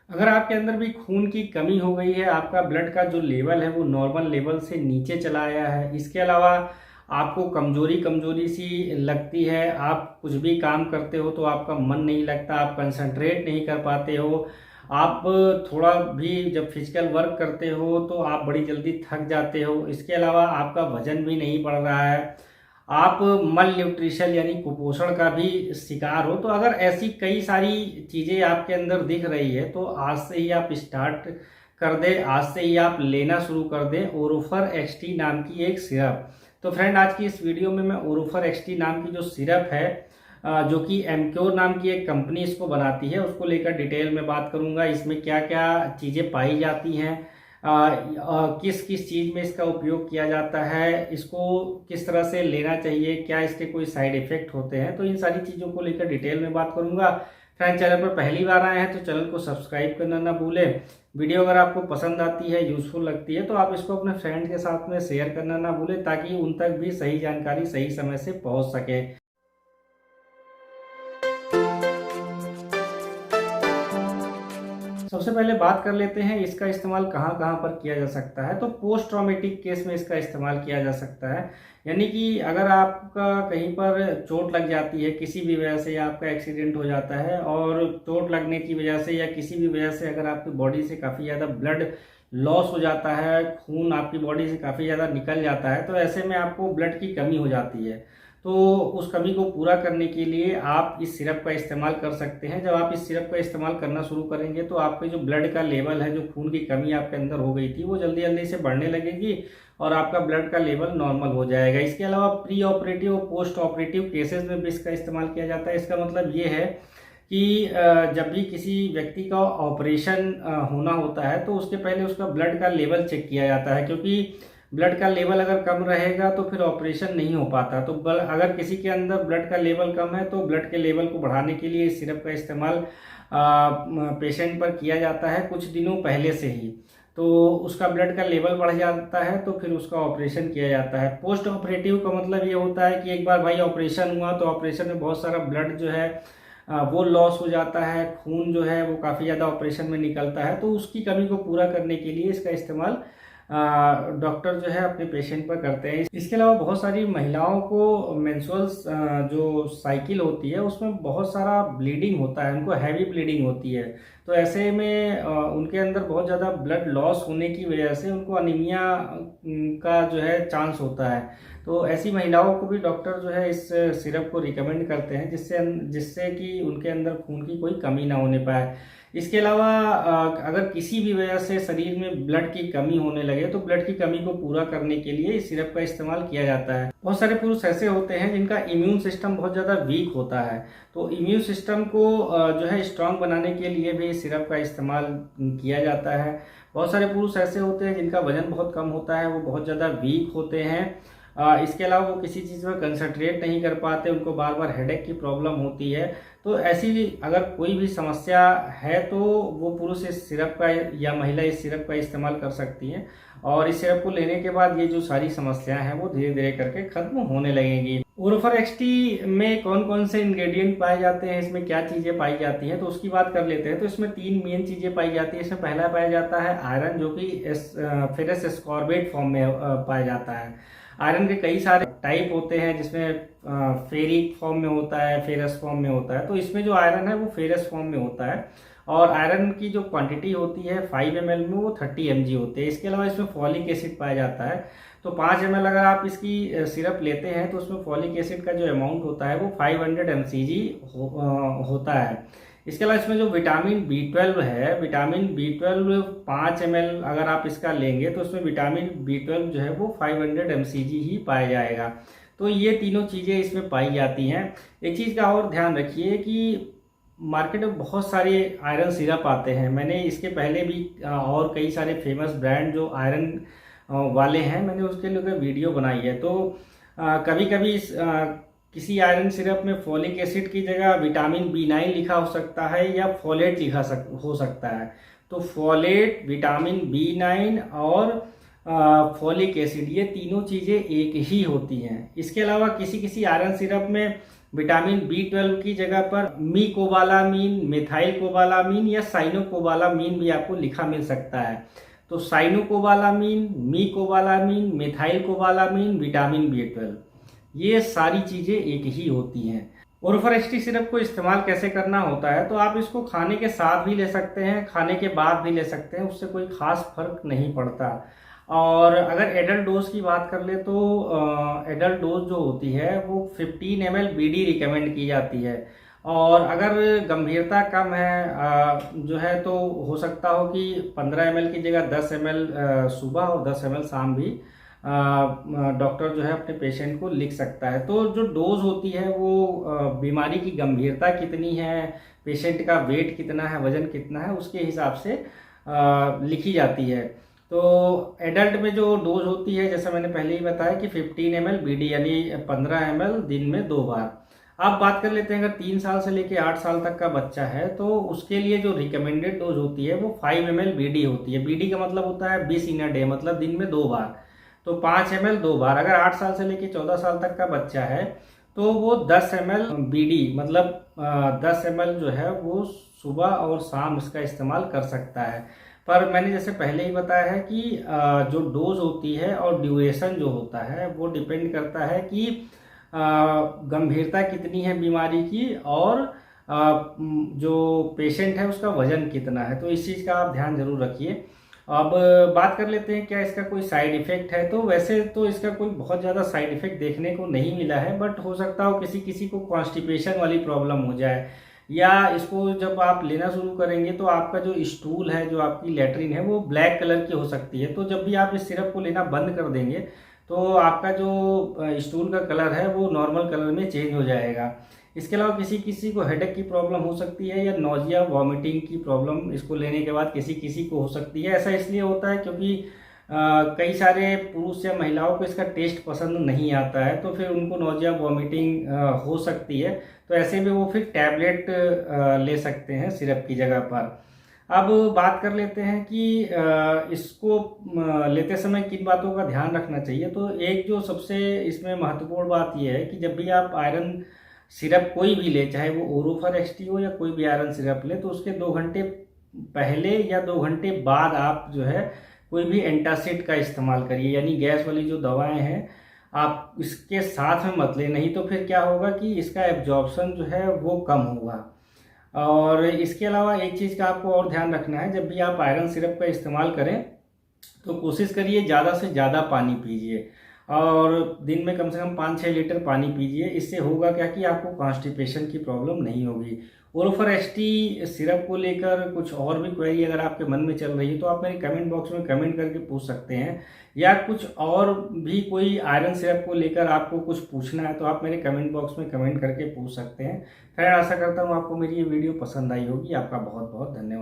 अगर आपके अंदर भी खून की कमी हो गई है, आपका ब्लड का जो लेवल है वो नॉर्मल लेवल से नीचे चला आया है, इसके अलावा आपको कमजोरी कमजोरी सी लगती है, आप कुछ भी काम करते हो तो आपका मन नहीं लगता, आप कंसंट्रेट नहीं कर पाते हो, आप थोड़ा भी जब फिजिकल वर्क करते हो तो आप बड़ी जल्दी थक जाते हो, इसके अलावा आपका वजन भी नहीं बढ़ रहा है, आप मल न्यूट्रिशन यानी कुपोषण का भी शिकार हो, तो अगर ऐसी कई सारी चीज़ें आपके अंदर दिख रही है तो आज से ही आप स्टार्ट कर दें, आज से ही आप लेना शुरू कर दें ओरोफर एक्सटी नाम की एक सिरप। तो फ्रेंड, आज की इस वीडियो में मैं ओरोफर एक्सटी नाम की जो सिरप है, जो कि एमक्योर नाम की एक कंपनी इसको बनाती है, उसको लेकर डिटेल में बात करूंगा। इसमें क्या क्या चीज़ें पाई जाती हैं, किस किस चीज़ में इसका उपयोग किया जाता है, इसको किस तरह से लेना चाहिए, क्या इसके कोई साइड इफेक्ट होते हैं, तो इन सारी चीज़ों को लेकर डिटेल में बात करूंगा। फ्रेंड, चैनल पर पहली बार आए हैं तो चैनल को सब्सक्राइब करना ना भूलें। वीडियो अगर आपको पसंद आती है, यूजफुल लगती है, तो आप इसको अपने फ्रेंड के साथ में शेयर करना ना भूलें ताकि उन तक भी सही जानकारी सही समय से पहुंच सके। सबसे पहले बात कर लेते हैं इसका इस्तेमाल कहाँ कहाँ पर किया जा सकता है। तो पोस्ट ट्रॉमेटिक केस में इसका इस्तेमाल किया जा सकता है, यानी कि अगर आपका कहीं पर चोट लग जाती है किसी भी वजह से, या आपका एक्सीडेंट हो जाता है और चोट लगने की वजह से या किसी भी वजह से अगर आपकी बॉडी से काफ़ी ज़्यादा ब्लड लॉस हो जाता है, खून आपकी बॉडी से काफ़ी ज़्यादा निकल जाता है, तो ऐसे में आपको ब्लड की कमी हो जाती है। तो उस कमी को पूरा करने के लिए आप इस सिरप का इस्तेमाल कर सकते हैं। जब आप इस सिरप का इस्तेमाल करना शुरू करेंगे तो आपके जो ब्लड का लेवल है, जो खून की कमी आपके अंदर हो गई थी, वो जल्दी जल्दी से बढ़ने लगेगी और आपका ब्लड का लेवल नॉर्मल हो जाएगा। इसके अलावा प्री ऑपरेटिव और पोस्ट ऑपरेटिव केसेस में भी इसका इस्तेमाल किया जाता है। इसका मतलब ये है कि जब भी किसी व्यक्ति का ऑपरेशन होना होता है तो उसके पहले उसका ब्लड का लेवल चेक किया जाता है, क्योंकि ब्लड का लेवल अगर कम रहेगा तो फिर ऑपरेशन नहीं हो पाता। तो अगर किसी के अंदर ब्लड का लेवल कम है तो ब्लड के लेवल को बढ़ाने के लिए इस सिरप का इस्तेमाल पेशेंट पर किया जाता है कुछ दिनों पहले से ही। तो उसका ब्लड का लेवल बढ़ जाता है तो फिर उसका ऑपरेशन किया जाता है। पोस्ट ऑपरेटिव का मतलब ये होता है कि एक बार भाई ऑपरेशन हुआ तो ऑपरेशन में बहुत सारा ब्लड जो है वो लॉस हो जाता है, खून जो है वो काफ़ी ज़्यादा ऑपरेशन में निकलता है, तो उसकी कमी को पूरा करने के लिए इसका इस्तेमाल डॉक्टर जो है अपने पेशेंट पर करते हैं। इसके अलावा बहुत सारी महिलाओं को मेंस्ट्रुअल्स जो साइकिल होती है उसमें बहुत सारा ब्लीडिंग होता है, उनको हैवी ब्लीडिंग होती है, तो ऐसे में उनके अंदर बहुत ज़्यादा ब्लड लॉस होने की वजह से उनको अनीमिया का जो है चांस होता है। तो ऐसी महिलाओं को भी डॉक्टर जो है इस सिरप को रिकमेंड करते हैं, जिससे जिससे कि उनके अंदर खून की कोई कमी ना होने पाए। इसके अलावा अगर किसी भी वजह से शरीर में ब्लड की कमी होने लगे तो ब्लड की कमी को पूरा करने के लिए इस सिरप का इस्तेमाल किया जाता है। बहुत सारे पुरुष ऐसे होते हैं जिनका इम्यून सिस्टम बहुत ज़्यादा वीक होता है, तो इम्यून सिस्टम को जो है स्ट्रांग बनाने के लिए भी इस सिरप का इस्तेमाल किया जाता है। बहुत सारे पुरुष ऐसे होते हैं जिनका वजन बहुत कम होता है, वो बहुत ज़्यादा वीक होते हैं, इसके अलावा वो किसी चीज़ में कंसंट्रेट नहीं कर पाते, उनको बार बार हेडेक की प्रॉब्लम होती है। तो ऐसी अगर कोई भी समस्या है तो वो पुरुष इस सिरप का या महिला इस सिरप का इस्तेमाल कर सकती हैं, और इस सिरप को लेने के बाद ये जो सारी समस्याएं हैं वो धीरे धीरे करके खत्म होने लगेंगी। ओरोफर एक्सटी में कौन कौन से इंग्रेडिएंट पाए जाते हैं, इसमें क्या चीज़ें पाई जाती हैं, तो उसकी बात कर लेते हैं। तो इसमें 3 मेन चीज़ें पाई जाती है। इसमें पहला पाया जाता है आयरन, जो कि फेरस एस्कॉर्बेट फॉर्म में पाया जाता है। आयरन के कई सारे टाइप होते हैं, जिसमें फेरिक फॉर्म में होता है, फेरस फॉर्म में होता है, तो इसमें जो आयरन है वो फेरस फॉर्म में होता है, और आयरन की जो क्वांटिटी होती है 5 ml में वो 30 mg होती है। इसके अलावा इसमें फॉलिक एसिड पाया जाता है। तो 5 ml अगर आप इसकी सिरप लेते हैं तो उसमें फॉलिक एसिड का जो अमाउंट होता है वो 500 mcg होता है। इसके अलावा इसमें जो विटामिन B12 है, विटामिन B12 5 ml अगर आप इसका लेंगे तो उसमें विटामिन B12 जो है वो 500 mcg ही पाया जाएगा। तो ये तीनों चीज़ें इसमें पाई जाती हैं। एक चीज़ का और ध्यान रखिए कि मार्केट में बहुत सारे आयरन सिरप आते हैं। मैंने इसके पहले भी और कई सारे फेमस ब्रांड जो आयरन वाले हैं, मैंने उसके लिए वीडियो बनाई है। तो कभी कभी किसी आयरन सिरप में फॉलिक एसिड की जगह विटामिन B9 लिखा हो सकता है या फोलेट हो सकता है। तो फोलेट, विटामिन B9 और फॉलिक एसिड, ये तीनों चीज़ें एक ही होती हैं। इसके अलावा किसी किसी आयरन सिरप में विटामिन B12 की जगह पर मीकोबालामीन, मिथाइल-कोबालामीन या साइनोकोबालामीन भी आपको लिखा मिल सकता है। तो साइनोकोबालामीन, मीकोबालामीन, मिथाइल-कोबालामीन, विटामिन B12, ये सारी चीज़ें एक ही होती हैं। ओरोफोरेस्टी सिरप को इस्तेमाल कैसे करना होता है, तो आप इसको खाने के साथ भी ले सकते हैं, खाने के बाद भी ले सकते हैं, उससे कोई ख़ास फर्क नहीं पड़ता। और अगर एडल्ट डोज की बात कर ले तो एडल्ट डोज जो होती है वो 15 ml BD रिकमेंड की जाती है। और अगर गंभीरता कम है जो है तो हो सकता हो कि 15 ml की जगह 10 ml सुबह और 10 ml शाम भी डॉक्टर जो है अपने पेशेंट को लिख सकता है। तो जो डोज होती है वो बीमारी की गंभीरता कितनी है, पेशेंट का वेट कितना है, वजन कितना है, उसके हिसाब से लिखी जाती है। तो एडल्ट में जो डोज होती है जैसा मैंने पहले ही बताया कि 15 ml BD यानी 15 ml दिन में 2 बार। अब बात कर लेते हैं अगर 3 साल से लेकर 8 साल तक का बच्चा है तो उसके लिए जो रिकमेंडेड डोज होती है वो 5 ml BD होती है। BD का मतलब होता है 20 इन अ डे, मतलब दिन में 2 बार। तो 5 ml 2 बार। अगर 8 साल से लेकर 14 साल तक का बच्चा है तो वो 10 ml BD मतलब 10 ml जो है वो सुबह और शाम इसका इस्तेमाल कर सकता है। पर मैंने जैसे पहले ही बताया है कि जो डोज होती है और ड्यूरेशन जो होता है वो डिपेंड करता है कि गंभीरता कितनी है बीमारी की और जो पेशेंट है उसका वजन कितना है। तो इस चीज़ का आप ध्यान जरूर रखिए। अब बात कर लेते हैं क्या इसका कोई साइड इफ़ेक्ट है। तो वैसे तो इसका कोई बहुत ज़्यादा साइड इफ़ेक्ट देखने को नहीं मिला है, बट हो सकता हो किसी किसी को कॉन्स्टिपेशन वाली प्रॉब्लम हो जाए, या इसको जब आप लेना शुरू करेंगे तो आपका जो स्टूल है, जो आपकी लैट्रिन है, वो ब्लैक कलर की हो सकती है। तो जब भी आप इस सिरप को लेना बंद कर देंगे तो आपका जो स्टूल का कलर है वो नॉर्मल कलर में चेंज हो जाएगा। इसके अलावा किसी किसी को हेडेक की प्रॉब्लम हो सकती है या नोजिया वॉमिटिंग की प्रॉब्लम इसको लेने के बाद किसी किसी को हो सकती है। ऐसा इसलिए होता है क्योंकि कई सारे पुरुष या महिलाओं को इसका टेस्ट पसंद नहीं आता है, तो फिर उनको नोजिया वॉमिटिंग हो सकती है। तो ऐसे में वो फिर टैबलेट ले सकते हैं सिरप की जगह पर। अब बात कर लेते हैं कि इसको लेते समय किन बातों का ध्यान रखना चाहिए। तो एक जो सबसे इसमें महत्वपूर्ण बात यह है कि जब भी आप आयरन सिरप कोई भी ले, चाहे वो ओरोफर एक्सटी हो या कोई भी आयरन सिरप ले, तो उसके 2 घंटे पहले या 2 घंटे बाद आप जो है कोई भी एंटासिड का इस्तेमाल करिए, यानी गैस वाली जो दवाएं हैं आप इसके साथ में मत लें, नहीं तो फिर क्या होगा कि इसका एब्जॉर्प्शन जो है वो कम होगा। और इसके अलावा एक चीज़ का आपको और ध्यान रखना है, जब भी आप आयरन सिरप का इस्तेमाल करें तो कोशिश करिए ज़्यादा से ज़्यादा पानी पीजिए, और दिन में कम से कम 5-6 लीटर पानी पीजिए। इससे होगा क्या कि आपको कॉन्स्टिपेशन की प्रॉब्लम नहीं होगी। ओरोफर एसटी सिरप को लेकर कुछ और भी क्वेरी अगर आपके मन में चल रही है तो आप मेरे कमेंट बॉक्स में कमेंट करके पूछ सकते हैं, या कुछ और भी कोई आयरन सिरप को लेकर आपको कुछ पूछना है तो आप मेरे कमेंट बॉक्स में कमेंट करके पूछ सकते हैं। खैर आशा करता हूँ आपको मेरी ये वीडियो पसंद आई होगी। आपका बहुत बहुत धन्यवाद।